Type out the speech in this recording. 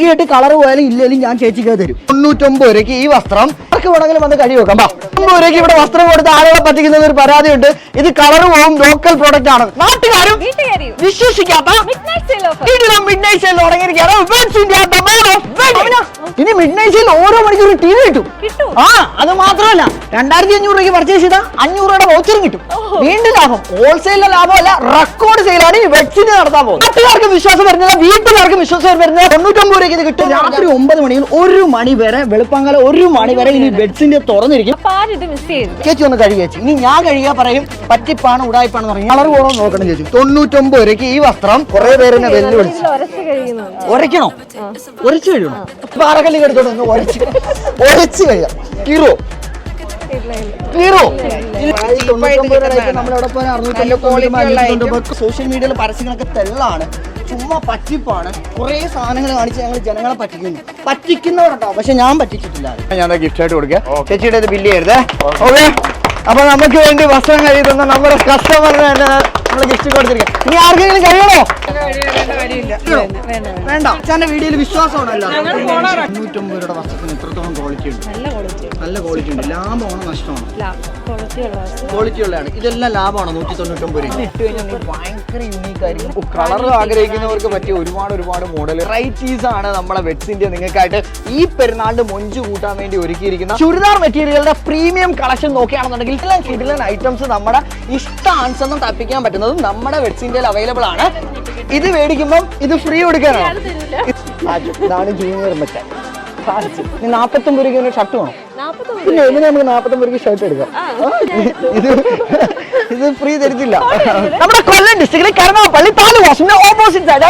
കേട്ട് കളർ പോയാലും ഇല്ലെങ്കിലും ഞാൻ ചേച്ചിക്ക് തരും. 99 രൂപയ്ക്ക് ഈ വസ്ത്രം ആർക്ക് വേണമെങ്കിലും വന്ന് കഴി വെക്കാം. 90 രൂപയ്ക്ക് ഇവിടെ വസ്ത്രം കൊടുത്ത് ആളുകളെ പറ്റിക്കുന്ന ഒരു പരാതിയുണ്ട്. ഇത് കളർ പോവും, ലോക്കൽ പ്രോഡക്റ്റ് ആണ്. നാട്ടുകാരും വിശ്വസിക്കാത്ത മിഡ് നൈറ്റ് സെയിൽ തുടങ്ങിയിരിക്കുകയാണ്. ഇനി മിഡ് നൈറ്റ് സെയിൽ ഓരോ മണിക്കൂർ ടി വി കിട്ടും. ആ അത് മാത്രമല്ല 2500 രൂപയ്ക്ക് പർച്ചേസ് ചെയ്താൽ 500 രൂപയുടെ വൗച്ചറും കിട്ടും. വീണ്ടും ലാഭം. ഹോൾസെയിലിലെ ലാഭമല്ല, റെക്കോർഡ് സെയിലാണ് ഈ വെഡ്സിന് നടത്താൻ പോകുന്നത്. നാട്ടുകാർക്ക് വിശ്വാസം വരുന്നില്ല, വീട്ടുകാർക്ക് വിശ്വാസം വരുന്നത് 99 രൂപയ്ക്ക് ഇത് കിട്ടും. രാത്രി 9 മണിയിൽ 1 മണി വരെ, വെളുപ്പാങ്കാലം 1 മണി വരെ ഇനി ബെഡ്സിന്റെ തുറന്നിരിക്കും. ചേച്ചി ഒന്ന് കഴുകി ചേച്ചി. ഇനി ഞാൻ കഴുകിയാ പറയും പറ്റിപ്പാണ് ഉടായ്പാണെന്ന് പറയും. കളർ പോകണം നോക്കണം ചേച്ചി. 99 രൂപയ്ക്ക് ഈ വസ്ത്രം കുറെ പേരെന്നെ വെല്ലുവിളിച്ചു. ഉരയ്ക്കണോ? ഉരച്ചു കഴിയണോ? പാറക്കല്ലി എടുത്തോണ്ട് ഒന്ന് ഉരച്ച് കഴിയാം. ഹീറോ സോഷ്യൽ മീഡിയയിലെ പരസ്യങ്ങളൊക്കെ തെള്ളാണ്, ചുമ്മാ പറ്റിപ്പാണ്. കുറെ സാധനങ്ങൾ കാണിച്ച് ഞങ്ങൾ ജനങ്ങളെ പറ്റിക്കുന്നു. പറ്റിക്കുന്നവരുണ്ടോ? പക്ഷെ ഞാൻ പറ്റിച്ചിട്ടില്ല. ഞാൻ ഗിഫ്റ്റ് ആയിട്ട് കൊടുക്കാം. ചേച്ചിയുടെ ഇത് ബില്ല് ചെയ്തേ. ഓക്കെ, അപ്പൊ നമുക്ക് വേണ്ടി വസ്ത്രം കഴിയുന്ന നമ്മുടെ കസ്റ്റമറിന് തന്നെ നമ്മള് ഗിഫ്റ്റ് കൊടുത്തിരിക്കാം. ഇനി ആർക്കെങ്കിലും കഴിയണോ? വേണ്ട. അച്ഛന്റെ വീഡിയോയിൽ വിശ്വാസമാണല്ലോ. 99 രൂപയുടെ വസ്ത്രത്തിന് എത്രത്തോളം ക്വാളിറ്റി ഉണ്ട്? നല്ല ക്വാളിറ്റി ഉണ്ട്. ലാഭമാണോ നഷ്ടമാണോ? ക്വാളിറ്റി ഉള്ളതാണ്. ഇതെല്ലാം ലാഭമാണോ? 199 രൂപ ഇട്ട് കഴിഞ്ഞാൽ ഭയങ്കര യൂണീക്ക് ആയിരിക്കും. കളർ ആഗ്രഹിക്കുന്നവർക്ക് പറ്റിയ ഒരുപാട് മോഡൽ വെറൈറ്റീസ് ആണ് നമ്മളെ വെഡ്സിന്റെ നിങ്ങൾക്കായിട്ട് ഈ പെരുന്നാളിന്റെ മൊഞ്ചു കൂട്ടാൻ വേണ്ടി ഒരുക്കിയിരിക്കുന്ന ചുരിദാർ മെറ്റീരിയലുകളുടെ പ്രീമിയം കളക്ഷൻ നോക്കുകയാണെന്നുണ്ടെങ്കിൽ എല്ലാം കിടിലൻ ഐറ്റംസ് നമ്മുടെ ഇഷ്ടാനുസരണം തപ്പിക്കാൻ പറ്റുന്നതും നമ്മുടെ വെഡ്സിന്റെ അവൈലബിൾ ആണ്. ഇത് മേടിക്കുമ്പോൾ ഇത് ഫ്രീ കൊടുക്കാനാണ്. ഇതാണ് ജൂനിയർ മെറ്റ. 49 രൂപയ്ക്ക് ഷർട്ട് വേണം. പിന്നെ എങ്ങനെ നമുക്ക് 49 രൂപയ്ക്ക് ഷർട്ട് എടുക്കാം? ഇത് ഫ്രീ തരത്തില്ല. നമ്മുടെ കൊല്ലം ഡിസ്ട്രിക്റ്റിലെ കരുനാഗപ്പള്ളി താലൂക്ക് ഓപ്പോസിറ്റ് സൈഡ്